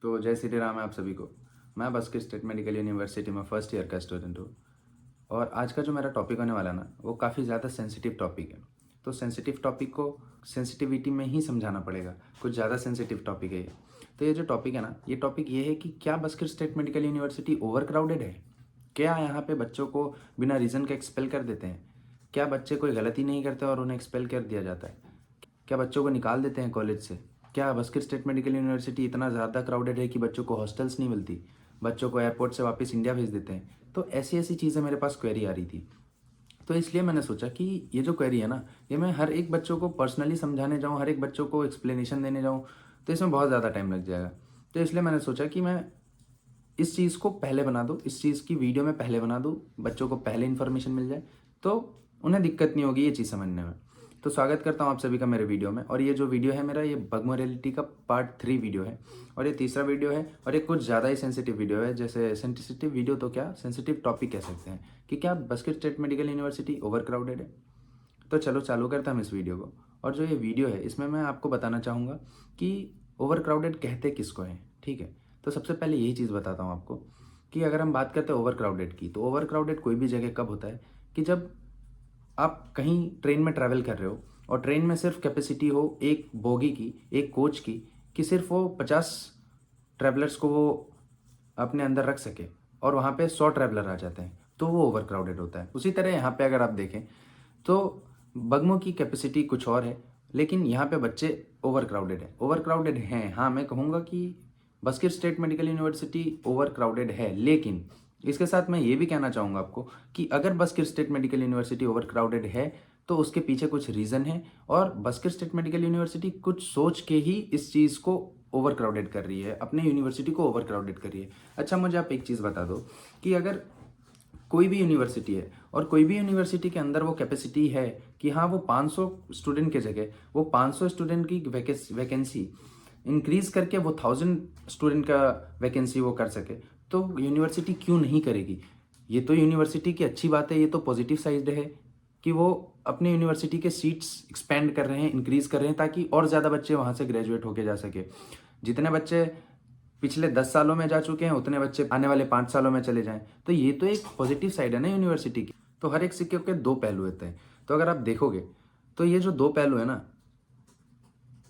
तो जय श्री राम है आप सभी को। मैं बस्किर स्टेट मेडिकल यूनिवर्सिटी में फर्स्ट ईयर का स्टूडेंट हूँ। और आज का जो मेरा टॉपिक होने वाला ना, वो काफ़ी ज़्यादा सेंसिटिव टॉपिक है। तो सेंसिटिव टॉपिक को सेंसिटिविटी में ही समझाना पड़ेगा, कुछ ज़्यादा सेंसिटिव टॉपिक है ये। तो ये जो टॉपिक है ना, ये टॉपिक ये है कि क्या Bashkir state medical university overcrowded है? क्या यहाँ पे बच्चों को बिना रीज़न के एक्सपेल कर देते हैं? क्या बच्चे कोई गलती नहीं करते और उन्हें एक्सपेल कर दिया जाता है? क्या बच्चों को निकाल देते हैं कॉलेज से? क्या बस्किर स्टेट मेडिकल यूनिवर्सिटी इतना ज़्यादा क्राउडेड है कि बच्चों को हॉस्टल्स नहीं मिलती, बच्चों को एयरपोर्ट से वापस इंडिया भेज देते हैं? तो ऐसी ऐसी चीज़ें मेरे पास क्वेरी आ रही थी। तो इसलिए मैंने सोचा कि ये जो क्वेरी है ना, ये मैं हर एक बच्चों को पर्सनली समझाने जाऊँ, हर एक बच्चों को एक्सप्लेनेशन देने जाऊँ, तो इसमें बहुत ज़्यादा टाइम लग जाएगा। तो इसलिए मैंने सोचा कि मैं इस चीज़ को पहले बना दूँ, इस चीज़ की वीडियो में पहले बना दूँ, बच्चों को पहले इन्फॉर्मेशन मिल जाए, तो उन्हें दिक्कत नहीं होगी ये चीज़ समझने में। तो स्वागत करता हूँ आप सभी का मेरे वीडियो में। और ये जो वीडियो है मेरा, ये बग मोरेलिटी का पार्ट 3 वीडियो है, और ये तीसरा वीडियो है, और ये कुछ ज़्यादा ही सेंसिटिव वीडियो है। जैसे सेंसिटिव वीडियो तो क्या, सेंसिटिव टॉपिक कह सकते हैं कि क्या Bashkir state medical university overcrowded है। तो चलो चालू करते हैं हम इस वीडियो को। और जो ये वीडियो है, इसमें मैं आपको बताना चाहूँगा कि ओवर क्राउडेड कहते किसको हैं, ठीक है। तो सबसे पहले यही चीज़ बताता हूँ आपको कि अगर हम बात करते हैं ओवर क्राउडेड की, तो ओवर क्राउडेड कोई भी जगह कब होता है कि जब आप कहीं ट्रेन में ट्रैवल कर रहे हो और ट्रेन में सिर्फ कैपेसिटी हो एक बोगी की, एक कोच की, कि सिर्फ वो 50 ट्रैवलर्स को वो अपने अंदर रख सके, और वहाँ पे 100 ट्रैवलर आ जाते हैं, तो वो ओवर क्राउडेड होता है। उसी तरह यहाँ पे अगर आप देखें तो बगमो की कैपेसिटी कुछ और है, लेकिन यहाँ पे बच्चे ओवर क्राउडेड है, ओवर क्राउडेड हैं। हाँ, मैं कहूँगा कि Bashkir state medical university overcrowded है, लेकिन इसके साथ मैं ये भी कहना चाहूँगा आपको कि अगर Bashkir state medical university overcrowded है, तो उसके पीछे कुछ रीज़न है, और बस्किर स्टेट मेडिकल यूनिवर्सिटी कुछ सोच के ही इस चीज़ को ओवर क्राउडेड कर रही है, अपने यूनिवर्सिटी को ओवर क्राउडेड कर रही है। अच्छा, मुझे आप एक चीज़ बता दो कि अगर कोई भी यूनिवर्सिटी है और कोई भी यूनिवर्सिटी के अंदर वो कैपेसिटी है कि हाँ, वो 500 स्टूडेंट के जगह वो 500 स्टूडेंट की वैकेंसी इंक्रीज करके वो 1000 स्टूडेंट का वैकेंसी वो कर सके, तो यूनिवर्सिटी क्यों नहीं करेगी? ये तो यूनिवर्सिटी की अच्छी बात है, ये तो पॉजिटिव साइड है कि वो अपने यूनिवर्सिटी के सीट्स एक्सपेंड कर रहे हैं, इंक्रीज कर रहे हैं, ताकि और ज़्यादा बच्चे वहाँ से ग्रेजुएट होके जा सके। जितने बच्चे पिछले 10 सालों में जा चुके हैं, उतने बच्चे आने वाले 5 सालों में चले जाएं, तो ये तो एक पॉजिटिव साइड है ना यूनिवर्सिटी की। तो हर एक सिक्के के दो पहलू होते हैं। तो अगर आप देखोगे तो ये जो दो पहलू है ना,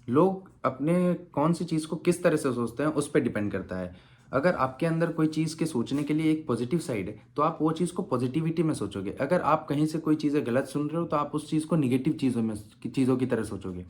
लोग अपने कौन सी चीज़ को किस तरह से सोचते हैं उस पर डिपेंड करता है। अगर आपके अंदर कोई चीज़ के सोचने के लिए एक पॉजिटिव साइड है, तो आप वो चीज़ को पॉजिटिविटी में सोचोगे। अगर आप कहीं से कोई चीज़ें गलत सुन रहे हो, तो आप उस चीज़ को निगेटिव चीज़ों की तरह सोचोगे।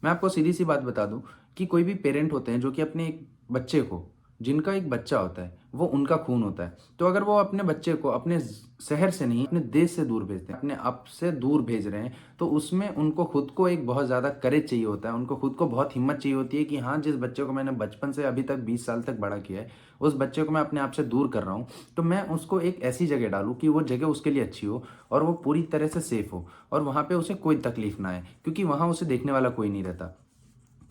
मैं आपको सीधी सी बात बता दूं कि कोई भी पेरेंट होते हैं जो कि अपने एक बच्चे को, जिनका एक बच्चा होता है, वो उनका खून होता है, तो अगर वो अपने बच्चे को अपने शहर से नहीं, अपने देश से दूर भेजते हैं, अपने आप से दूर भेज रहे हैं, तो उसमें उनको खुद को एक बहुत ज़्यादा करेज चाहिए होता है, उनको खुद को बहुत हिम्मत चाहिए होती है कि हाँ, जिस बच्चे को मैंने बचपन से अभी तक 20 साल तक बड़ा किया है, उस बच्चे को मैं अपने आप से दूर कर रहा हूँ, तो मैं उसको एक ऐसी जगह डालूँ कि वो जगह उसके लिए अच्छी हो और वो पूरी तरह से सेफ हो, और वहाँ पे उसे कोई तकलीफ ना आए, क्योंकि वहाँ उसे देखने वाला कोई नहीं रहता।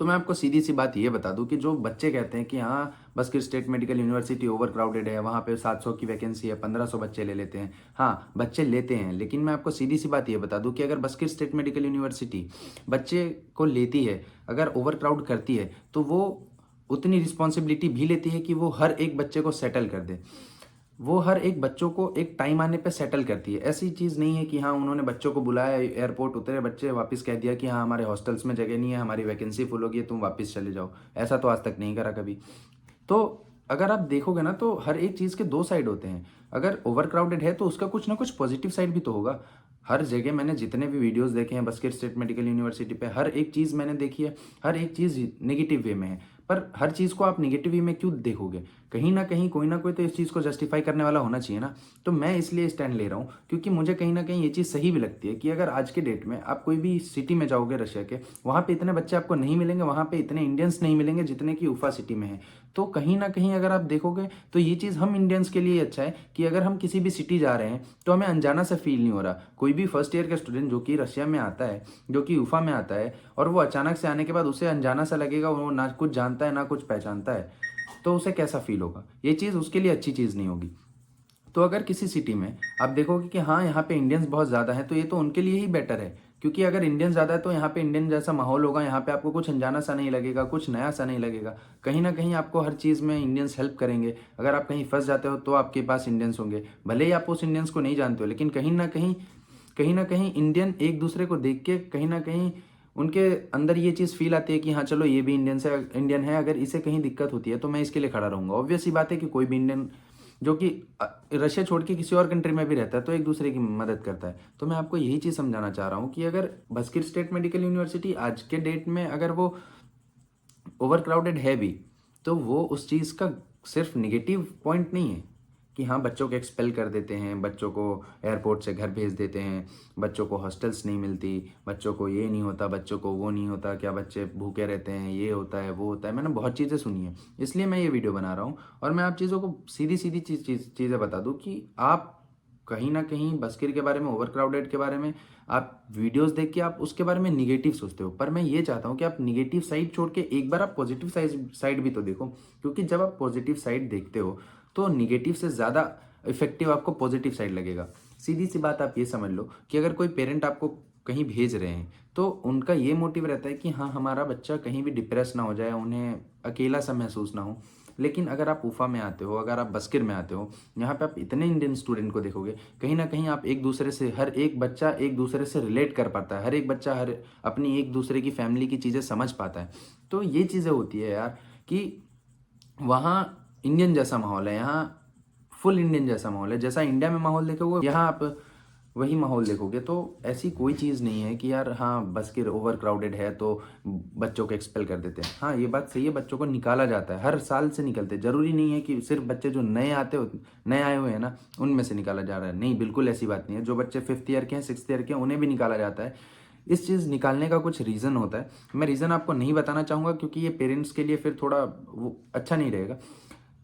तो मैं आपको सीधी सी बात ये बता दूं कि जो बच्चे कहते हैं कि हाँ, Bashkir state medical university overcrowded है, वहाँ पे 700 की वैकेंसी है, 1500 बच्चे ले लेते हैं। हाँ, बच्चे लेते हैं, लेकिन मैं आपको सीधी सी बात ये बता दूं कि अगर बस्किर स्टेट मेडिकल यूनिवर्सिटी बच्चे को लेती है, अगर ओवर क्राउड करती है, तो वो उतनी रिस्पॉन्सिबिलिटी भी लेती है कि वो हर एक बच्चे को सेटल कर दे। वो हर एक बच्चों को एक टाइम आने पे सेटल करती है। ऐसी चीज़ नहीं है कि हाँ, उन्होंने बच्चों को बुलाया, एयरपोर्ट उतरे बच्चे, वापस कह दिया कि हाँ, हमारे हॉस्टल्स में जगह नहीं है, हमारी वैकेंसी फुल हो गई है, तुम वापस चले जाओ। ऐसा तो आज तक नहीं करा कभी। तो अगर आप देखोगे ना, तो हर एक चीज़ के दो साइड होते हैं। अगर ओवर क्राउडेड है तो उसका कुछ ना कुछ पॉजिटिव साइड भी तो होगा। हर जगह मैंने जितने भी वीडियोस देखे हैं बस्किर स्टेट मेडिकल यूनिवर्सिटी पे, हर एक चीज़ मैंने देखी है, हर एक चीज़ नेगेटिव वे में है। पर हर चीज़ को आप नेगेटिव वे में क्यों देखोगे? कहीं ना कहीं कोई ना कोई तो इस चीज़ को जस्टिफाई करने वाला होना चाहिए ना। तो मैं इसलिए स्टैंड ले रहा हूँ क्योंकि मुझे कहीं ना कहीं ये चीज़ सही भी लगती है कि अगर आज के डेट में आप कोई भी सिटी में जाओगे रशिया के, वहाँ पे इतने बच्चे आपको नहीं मिलेंगे, वहाँ पे इतने इंडियंस नहीं मिलेंगे जितने की उफा सिटी में है। तो कहीं ना कहीं अगर आप देखोगे तो ये चीज़ हम इंडियंस के लिए अच्छा है कि अगर हम किसी भी सिटी जा रहे हैं तो हमें अनजाना सा फील नहीं हो रहा। कोई भी फर्स्ट ईयर का स्टूडेंट जो कि रशिया में आता है, जो कि उफा में आता है, और वो अचानक से आने के बाद उसे अनजाना सा लगेगा, वो ना कुछ जानता है ना कुछ पहचानता है, तो उसे कैसा फील होगा? ये चीज़ उसके लिए अच्छी चीज़ नहीं होगी। तो अगर किसी सिटी में आप देखोगे कि हाँ, यहाँ पे इंडियंस बहुत ज़्यादा हैं, तो ये तो उनके लिए ही बेटर है क्योंकि अगर इंडियन ज़्यादा है तो यहाँ पे इंडियन जैसा माहौल होगा, यहाँ पे आपको कुछ अनजाना सा नहीं लगेगा, कुछ नया सा नहीं लगेगा। कहीं ना कहीं आपको हर चीज़ में इंडियंस हेल्प करेंगे। अगर आप कहीं फंस जाते हो तो आपके पास इंडियंस होंगे, भले ही आप उस इंडियंस को नहीं जानते हो, लेकिन कहीं ना कहीं इंडियन एक दूसरे को देख के कहीं ना कहीं उनके अंदर ये चीज़ फील आती है कि हाँ चलो ये भी इंडियन है, अगर इसे कहीं दिक्कत होती है तो मैं इसके लिए खड़ा रहूँगा। ऑब्वियस सी बात है कि कोई भी इंडियन जो कि रशिया छोड़ के किसी और कंट्री में भी रहता है तो एक दूसरे की मदद करता है। तो मैं आपको यही चीज़ समझाना चाह रहा हूँ कि अगर बस्किर स्टेट मेडिकल यूनिवर्सिटी आज के डेट में अगर वो ओवर क्राउडेड है भी, तो वो उस चीज़ का सिर्फ निगेटिव पॉइंट नहीं है कि हाँ बच्चों को एक्सपेल कर देते हैं, बच्चों को एयरपोर्ट से घर भेज देते हैं, बच्चों को हॉस्टल्स नहीं मिलती, बच्चों को ये नहीं होता, बच्चों को वो नहीं होता, क्या बच्चे भूखे रहते हैं, ये होता है वो होता है। मैंने बहुत चीज़ें सुनी है, इसलिए मैं ये वीडियो बना रहा हूँ। और मैं आप चीज़ों को सीधी सीधी चीज़ें बता दूँ कि आप कहीं ना कहीं बस्किर के बारे में, ओवर क्राउडेड के बारे में आप वीडियोस देख के आप उसके बारे में निगेटिव सोचते हो, पर मैं ये चाहता हूँ कि आप निगेटिव साइड छोड़ के एक बार आप पॉजिटिव साइड भी तो देखो। क्योंकि जब आप पॉजिटिव साइड देखते हो तो निगेटिव से ज़्यादा इफेक्टिव आपको पॉजिटिव साइड लगेगा। सीधी सी बात आप ये समझ लो कि अगर कोई पेरेंट आपको कहीं भेज रहे हैं तो उनका ये मोटिव रहता है कि हाँ हमारा बच्चा कहीं भी डिप्रेस ना हो जाए, उन्हें अकेला सा महसूस ना हो। लेकिन अगर आप उफा में आते हो, अगर आप बस्किर में आते हो, यहाँ पे आप इतने इंडियन स्टूडेंट को देखोगे, कहीं ना कहीं आप एक दूसरे से, हर एक बच्चा एक दूसरे से रिलेट कर पाता है, हर एक बच्चा हर अपनी एक दूसरे की फैमिली की चीज़ें समझ पाता है। तो ये चीज़ें होती है यार कि वहाँ इंडियन जैसा माहौल है, यहाँ फुल इंडियन जैसा माहौल है। जैसा इंडिया में माहौल देखोगे यहाँ आप वही माहौल देखोगे। तो ऐसी कोई चीज़ नहीं है कि यार हाँ बस के ओवर क्राउडेड है तो बच्चों को एक्सपेल कर देते हैं। हाँ ये बात सही है, बच्चों को निकाला जाता है, हर साल से निकलते, जरूरी नहीं है कि सिर्फ बच्चे जो नए आए हुए हैं ना उनमें से निकाला जा रहा है। नहीं, बिल्कुल ऐसी बात नहीं है। जो बच्चे 5th ईयर के हैं, 6th ईयर के हैं, उन्हें भी निकाला जाता है। इस चीज़ निकालने का कुछ रीज़न होता है। मैं रीज़न आपको नहीं बताना चाहूँगा क्योंकि ये पेरेंट्स के लिए फिर थोड़ा वो अच्छा नहीं रहेगा।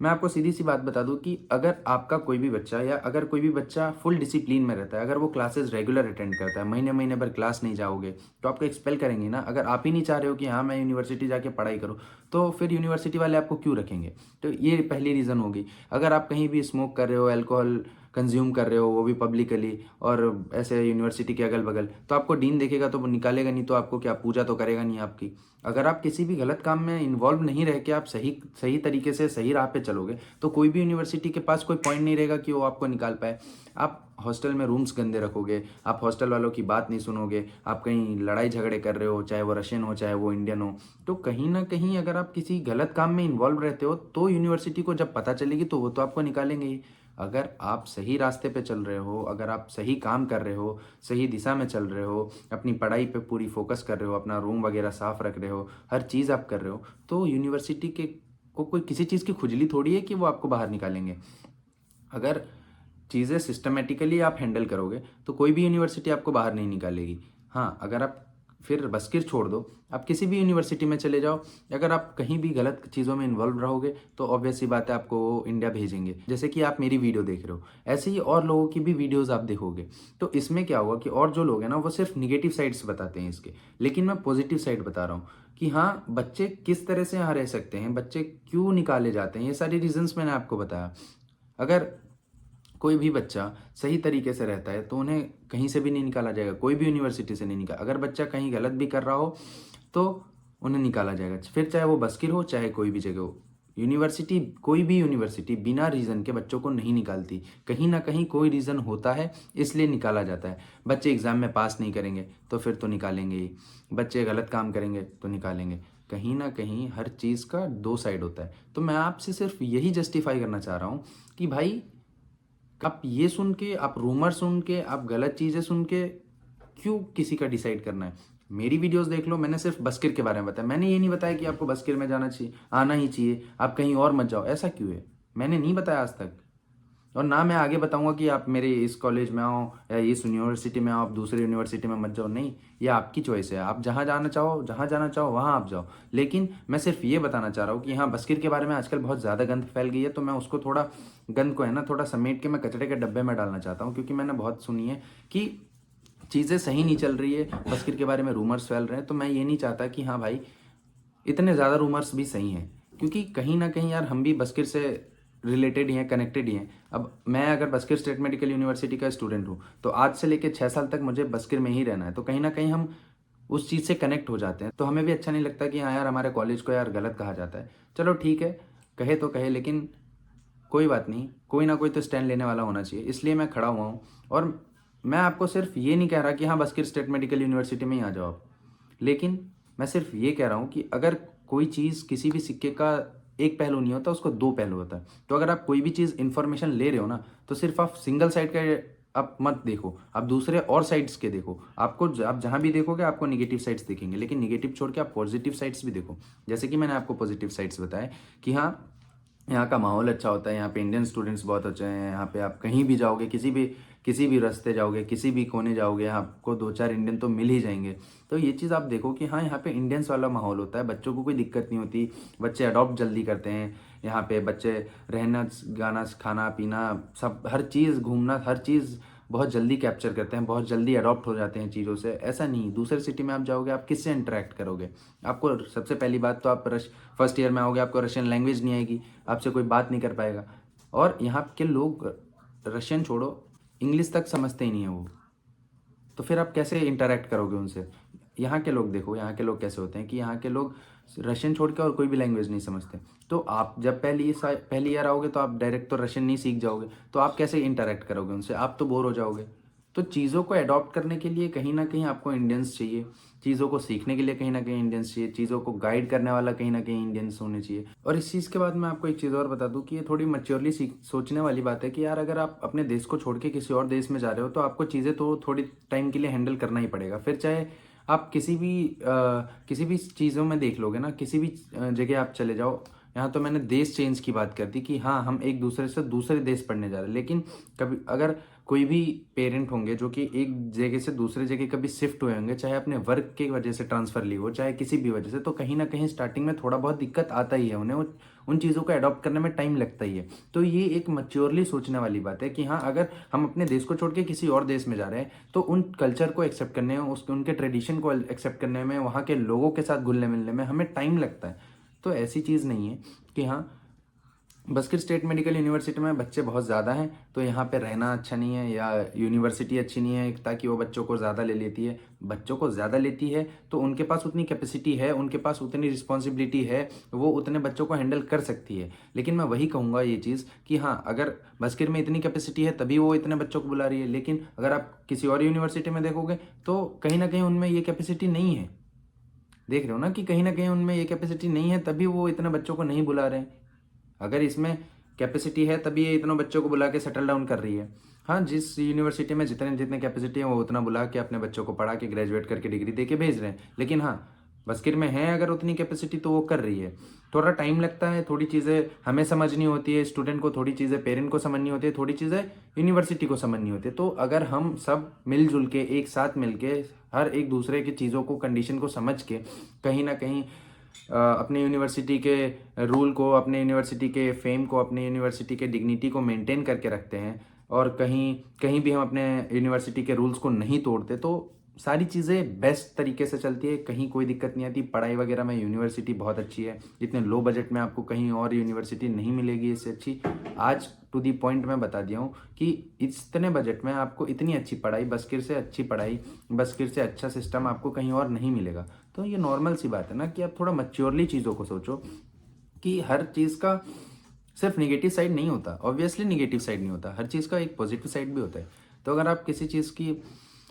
मैं आपको सीधी सी बात बता दूं कि अगर आपका कोई भी बच्चा या अगर कोई भी बच्चा फुल डिसिप्लिन में रहता है, अगर वो क्लासेस रेगुलर अटेंड करता है, महीने महीने भर क्लास नहीं जाओगे तो आपको एक्सपेल करेंगे ना। अगर आप ही नहीं चाह रहे हो कि हाँ मैं यूनिवर्सिटी जाके पढ़ाई करूँ, तो फिर यूनिवर्सिटी वाले आपको क्यों रखेंगे? तो ये पहली रीज़न होगी। अगर आप कहीं भी स्मोक कर रहे हो, अल्कोहल कंज्यूम कर रहे हो, वो भी पब्लिकली और ऐसे यूनिवर्सिटी के अगल बगल, तो आपको डीन देखेगा तो वो निकालेगा नहीं, तो आपको क्या पूजा तो करेगा नहीं आपकी। अगर आप किसी भी गलत काम में इन्वॉल्व नहीं रह के आप सही सही तरीके से सही राह पे चलोगे तो कोई भी यूनिवर्सिटी के पास कोई पॉइंट नहीं रहेगा कि वो आपको निकाल पाए। आप हॉस्टल में रूम्स गंदे रखोगे, आप हॉस्टल वालों की बात नहीं सुनोगे, आप कहीं लड़ाई झगड़े कर रहे हो, चाहे वो रशियन हो चाहे वो इंडियन हो, तो कहीं ना कहीं अगर आप किसी गलत काम में इन्वॉल्व रहते हो तो यूनिवर्सिटी को जब पता चलेगी तो वो तो आपको निकालेंगे ही। अगर आप सही रास्ते पे चल रहे हो, अगर आप सही काम कर रहे हो, सही दिशा में चल रहे हो, अपनी पढ़ाई पे पूरी फोकस कर रहे हो, अपना रूम वगैरह साफ रख रहे हो, हर चीज़ आप कर रहे हो, तो यूनिवर्सिटी के को कोई किसी चीज़ की खुजली थोड़ी है कि वो आपको बाहर निकालेंगे। अगर चीज़ें सिस्टमेटिकली आप हैंडल करोगे तो कोई भी यूनिवर्सिटी आपको बाहर नहीं निकालेगी। हाँ, अगर आप फिर बस्किर छोड़ दो, आप किसी भी यूनिवर्सिटी में चले जाओ, अगर आप कहीं भी गलत चीज़ों में इन्वॉल्व रहोगे तो ऑब्वियस सी बात है आपको इंडिया भेजेंगे। जैसे कि आप मेरी वीडियो देख रहे हो, ऐसे ही और लोगों की भी वीडियोस आप देखोगे। तो इसमें क्या होगा कि और जो लोग हैं ना वो सिर्फ निगेटिव साइड्स बताते हैं इसके, लेकिन मैं पॉजिटिव साइड बता रहा हूँ कि हाँ बच्चे किस तरह से यहाँ रह सकते हैं, बच्चे क्यों निकाले जाते हैं, ये सारी रीजंस मैंने आपको बताया। अगर कोई भी बच्चा सही तरीके से रहता है तो उन्हें कहीं से भी नहीं निकाला जाएगा, कोई भी यूनिवर्सिटी से नहीं निकाला। अगर बच्चा कहीं गलत भी कर रहा हो तो उन्हें निकाला जाएगा, फिर चाहे वो बस्किर हो चाहे कोई भी जगह हो। यूनिवर्सिटी, कोई भी यूनिवर्सिटी बिना रीज़न के बच्चों को नहीं निकालती, कहीं ना कहीं कोई रीज़न होता है इसलिए निकाला जाता है। बच्चे एग्ज़ाम में पास नहीं करेंगे तो फिर तो निकालेंगे ही, बच्चे गलत काम करेंगे तो निकालेंगे। कहीं ना कहीं हर चीज़ का दो साइड होता है। तो मैं आपसे सिर्फ यही जस्टिफाई करना चाह रहा हूँ कि भाई आप ये सुन के, आप रूमर सुन के, आप गलत चीज़ें सुन के क्यों किसी का डिसाइड करना है? मेरी वीडियोस देख लो, मैंने सिर्फ बस्किर के बारे में बताया। मैंने ये नहीं बताया कि आपको बस्किर में जाना चाहिए, आना ही चाहिए, आप कहीं और मत जाओ। ऐसा क्यों है? मैंने नहीं बताया आज तक, और ना मैं आगे बताऊंगा कि आप मेरे इस कॉलेज में आओ या इस यूनिवर्सिटी में आओ, आप दूसरी यूनिवर्सिटी में मत जाओ। नहीं, ये आपकी चॉइस है, आप जहाँ जाना चाहो वहाँ आप जाओ। लेकिन मैं सिर्फ ये बताना चाह रहा हूँ कि हाँ बस्किर के बारे में आजकल बहुत ज़्यादा गंद फैल गई है, तो मैं उसको थोड़ा, गंद को है ना थोड़ा समेट के मैं कचरे के डब्बे में डालना चाहता हूँ। क्योंकि मैंने बहुत सुनी है कि चीज़ें सही नहीं चल रही है, बस्किर के बारे में रूमर्स फैल रहे हैं। तो मैं ये नहीं चाहता कि हाँ भाई इतने ज़्यादा रूमर्स भी सही हैं, क्योंकि कहीं ना कहीं यार हम भी बस्किर से रिलेटेड ही हैं, कनेक्टेड ही हैं। अब मैं अगर बस्किर स्टेट मेडिकल यूनिवर्सिटी का स्टूडेंट हूँ तो आज से लेकर 6 साल तक मुझे बस्किर में ही रहना है, तो कहीं ना कहीं हम उस चीज़ से कनेक्ट हो जाते हैं। तो हमें भी अच्छा नहीं लगता कि हाँ यार हमारे कॉलेज को यार गलत कहा जाता है। चलो ठीक है, कहे तो कहे, लेकिन कोई बात नहीं, कोई ना कोई तो स्टैंड लेने वाला होना चाहिए, इसलिए मैं खड़ा हुआ हूँ। और मैं आपको सिर्फ ये नहीं कह रहा कि हाँ बस्किर स्टेट मेडिकल यूनिवर्सिटी में ही आ जाओ आप, लेकिन मैं सिर्फ ये कह रहा हूँ कि अगर कोई चीज़, किसी भी सिक्के का एक पहलू नहीं होता, उसको दो पहलू होता है। तो अगर आप कोई भी चीज़ इन्फॉर्मेशन ले रहे हो ना, तो सिर्फ आप सिंगल साइड का आप मत देखो, आप दूसरे और साइड्स के देखो। आपको आप जहाँ भी देखोगे आपको निगेटिव साइड्स दिखेंगे, लेकिन निगेटिव छोड़ के आप पॉजिटिव साइड्स भी देखो। जैसे कि मैंने आपको पॉजिटिव साइड्स बताए कि हाँ यहाँ का माहौल अच्छा होता है, यहाँ पे इंडियन स्टूडेंट्स बहुत अच्छे हैं, यहाँ पे आप कहीं भी जाओगे, किसी भी रास्ते जाओगे, किसी भी कोने जाओगे, आपको 2-4 इंडियन तो मिल ही जाएंगे। तो ये चीज़ आप देखो कि हाँ यहाँ पे इंडियंस वाला माहौल होता है, बच्चों को कोई दिक्कत नहीं होती, बच्चे अडॉप्ट जल्दी करते हैं। यहाँ पे बच्चे रहना, गाना, खाना पीना, सब हर चीज़, घूमना, हर चीज़ बहुत जल्दी कैप्चर करते हैं, बहुत जल्दी अडॉप्ट हो जाते हैं चीज़ों से। ऐसा नहीं, दूसरे सिटी में आप जाओगे, आप किससे इंटरेक्ट करोगे? आपको सबसे पहली बात तो आप फर्स्ट ईयर में आओगे, आपको रशियन लैंग्वेज नहीं आएगी, आपसे कोई बात नहीं कर पाएगा। और यहाँ के लोग रशियन छोड़ो, इंग्लिश तक समझते ही नहीं है वो, तो फिर आप कैसे इंटरेक्ट करोगे उनसे? यहाँ के लोग देखो, यहाँ के लोग कैसे होते हैं कि यहाँ के लोग रशियन छोड़ के और कोई भी लैंग्वेज नहीं समझते। तो आप जब पहली ईयर आओगे तो आप डायरेक्ट तो रशियन नहीं सीख जाओगे, तो आप कैसे इंटरेक्ट करोगे उनसे? आप तो बोर हो जाओगे। तो चीज़ों को अडॉप्ट करने के लिए कहीं ना कहीं आपको इंडियंस चाहिए, चीज़ों को सीखने के लिए कहीं ना कहीं इंडियंस चाहिए, चीज़ों को गाइड करने वाला कहीं ना कहीं इंडियंस होने चाहिए। और इस चीज़ के बाद मैं आपको एक चीज़ और बता दूं कि ये थोड़ी मैच्योरली सोचने वाली बात है कि यार अगर आप अपने देश को छोड़ के किसी और देश में जा रहे हो तो आपको चीज़ें तो थोड़ी टाइम के लिए हैंडल करना ही पड़ेगा। फिर चाहे आप किसी भी चीज़ों में देख लोगे ना, किसी भी जगह आप चले जाओ। यहाँ तो मैंने देश चेंज की बात कर दी कि हाँ हम एक दूसरे से दूसरे देश पढ़ने जा रहे हैं, लेकिन कभी अगर कोई भी पेरेंट होंगे जो कि एक जगह से दूसरे जगह कभी शिफ्ट हुए होंगे, चाहे अपने वर्क की वजह से ट्रांसफ़र ली हो, चाहे किसी भी वजह से, तो कहीं ना कहीं स्टार्टिंग में थोड़ा बहुत दिक्कत आता ही है उन्हें, उन चीज़ों को अडॉप्ट करने में टाइम लगता ही है। तो ये एक मैच्योरली सोचने वाली बात है कि हाँ अगर हम अपने देश को छोड़ के किसी और देश में जा रहे हैं तो उन कल्चर को एक्सेप्ट करने में, उनके ट्रेडिशन को एक्सेप्ट करने में, वहाँ के लोगों के साथ घुलने मिलने में हमें टाइम लगता है। तो ऐसी चीज़ नहीं है कि हाँ बस्किर स्टेट मेडिकल यूनिवर्सिटी में बच्चे बहुत ज़्यादा हैं तो यहाँ पे रहना अच्छा नहीं है, या यूनिवर्सिटी अच्छी नहीं है ताकि वो बच्चों को ज़्यादा ले लेती है। बच्चों को ज़्यादा लेती है तो उनके पास उतनी कैपेसिटी है, उनके पास उतनी रिस्पॉन्सिबिलिटी है, वो उतने बच्चों को हैंडल कर सकती है। लेकिन मैं वही कहूँगा ये चीज़ कि हाँ अगर बस्किर में इतनी कैपेसिटी है तभी वो इतने बच्चों को बुला रही है, लेकिन अगर आप किसी और यूनिवर्सिटी में देखोगे तो कहीं ना कहीं उनमें ये कैपेसिटी नहीं है। देख रहे हो ना कि कहीं ना कहीं उनमें ये कैपेसिटी नहीं है, तभी वो इतने बच्चों को नहीं बुला रहे हैं। अगर इसमें कैपेसिटी है तभी ये इतनों बच्चों को बुला के सेटल डाउन कर रही है। हाँ जिस यूनिवर्सिटी में जितने जितने कैपेसिटी है वो उतना बुला के अपने बच्चों को पढ़ा के ग्रेजुएट करके डिग्री दे के भेज रहे हैं, लेकिन हाँ बस्किर में है अगर उतनी कैपेसिटी तो वो कर रही है। थोड़ा टाइम लगता है, थोड़ी चीज़ें हमें समझनी होती है, स्टूडेंट को थोड़ी चीज़ें पेरेंट को समझनी होती है, थोड़ी चीज़ें यूनिवर्सिटी को समझनी होती है। तो अगर हम सब मिलजुल के एक साथ मिल के हर एक दूसरे की चीज़ों को, कंडीशन को समझ के कहीं ना कहीं अपने यूनिवर्सिटी के रूल को, अपने यूनिवर्सिटी के फेम को, अपने यूनिवर्सिटी के डिग्निटी को मेंटेन करके रखते हैं और कहीं कहीं भी हम अपने यूनिवर्सिटी के रूल्स को नहीं तोड़ते, तो सारी चीज़ें बेस्ट तरीके से चलती है, कहीं कोई दिक्कत नहीं आती। पढ़ाई वगैरह में यूनिवर्सिटी बहुत अच्छी है, इतने लो बजट में आपको कहीं और यूनिवर्सिटी नहीं मिलेगी इससे अच्छी। आज टू दी पॉइंट मैं बता दिया हूँ कि इतने बजट में आपको इतनी अच्छी पढ़ाई, बस्किर से अच्छी पढ़ाई, बस्किर से अच्छा सिस्टम आपको कहीं और नहीं मिलेगा। तो ये नॉर्मल सी बात है ना कि आप थोड़ा मैच्योरली चीज़ों को सोचो कि हर चीज़ का सिर्फ निगेटिव साइड नहीं होता, ऑब्वियसली निगेटिव साइड नहीं होता, हर चीज़ का एक पॉजिटिव साइड भी होता है। तो अगर आप किसी चीज़ की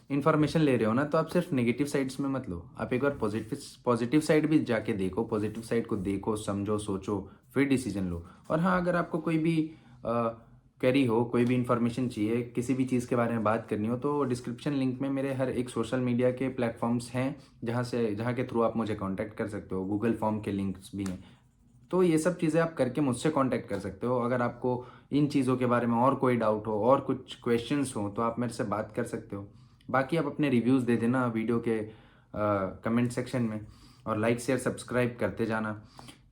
इन्फॉर्मेशन ले रहे हो ना तो आप सिर्फ नेगेटिव साइड्स में मत लो, आप एक बार पॉजिटिव साइड भी जाके देखो, पॉजिटिव साइड को देखो, समझो, सोचो, फिर डिसीजन लो। और हाँ अगर आपको कोई भी क्वेरी हो, कोई भी इन्फॉर्मेशन चाहिए, किसी भी चीज़ के बारे में बात करनी हो, तो डिस्क्रिप्शन लिंक में मेरे हर एक सोशल मीडिया के प्लेटफॉर्म्स हैं जहाँ के थ्रू आप मुझे कांटेक्ट कर सकते हो। गूगल फॉर्म के लिंक्स भी हैं, तो ये सब चीज़ें आप करके मुझसे कांटेक्ट कर सकते हो। अगर आपको इन चीज़ों के बारे में और कोई डाउट हो और कुछ क्वेश्चंस हो तो आप मेरे से बात कर सकते हो। बाकी आप अपने रिव्यूज़ दे देना वीडियो के कमेंट सेक्शन में, और लाइक शेयर सब्सक्राइब करते जाना,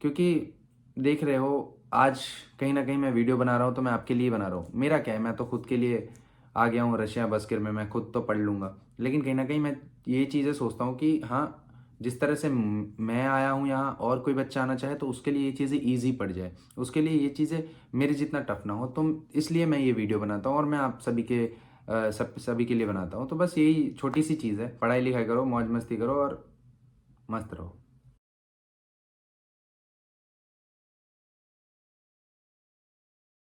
क्योंकि देख रहे हो आज कहीं ना कहीं मैं वीडियो बना रहा हूँ तो मैं आपके लिए बना रहा हूँ। मेरा क्या है, मैं तो खुद के लिए आ गया हूँ रशिया बस्किर में, मैं खुद तो पढ़ लूँगा, लेकिन कहीं ना कहीं मैं ये चीज़ें सोचता हूँ कि हाँ जिस तरह से मैं आया हूँ यहाँ और कोई बच्चा आना चाहे तो उसके लिए ये चीज़ें ईज़ी पड़ जाए, उसके लिए ये चीज़ें मेरे जितना टफ़ ना हो। तो इसलिए मैं ये वीडियो बनाता हूँ और मैं आप सभी के सभी के लिए बनाता हूँ। तो बस यही छोटी-सी चीज़ है, पढ़ाई-लिखाई करो, मौज-मस्ती करो और मस्त रहो।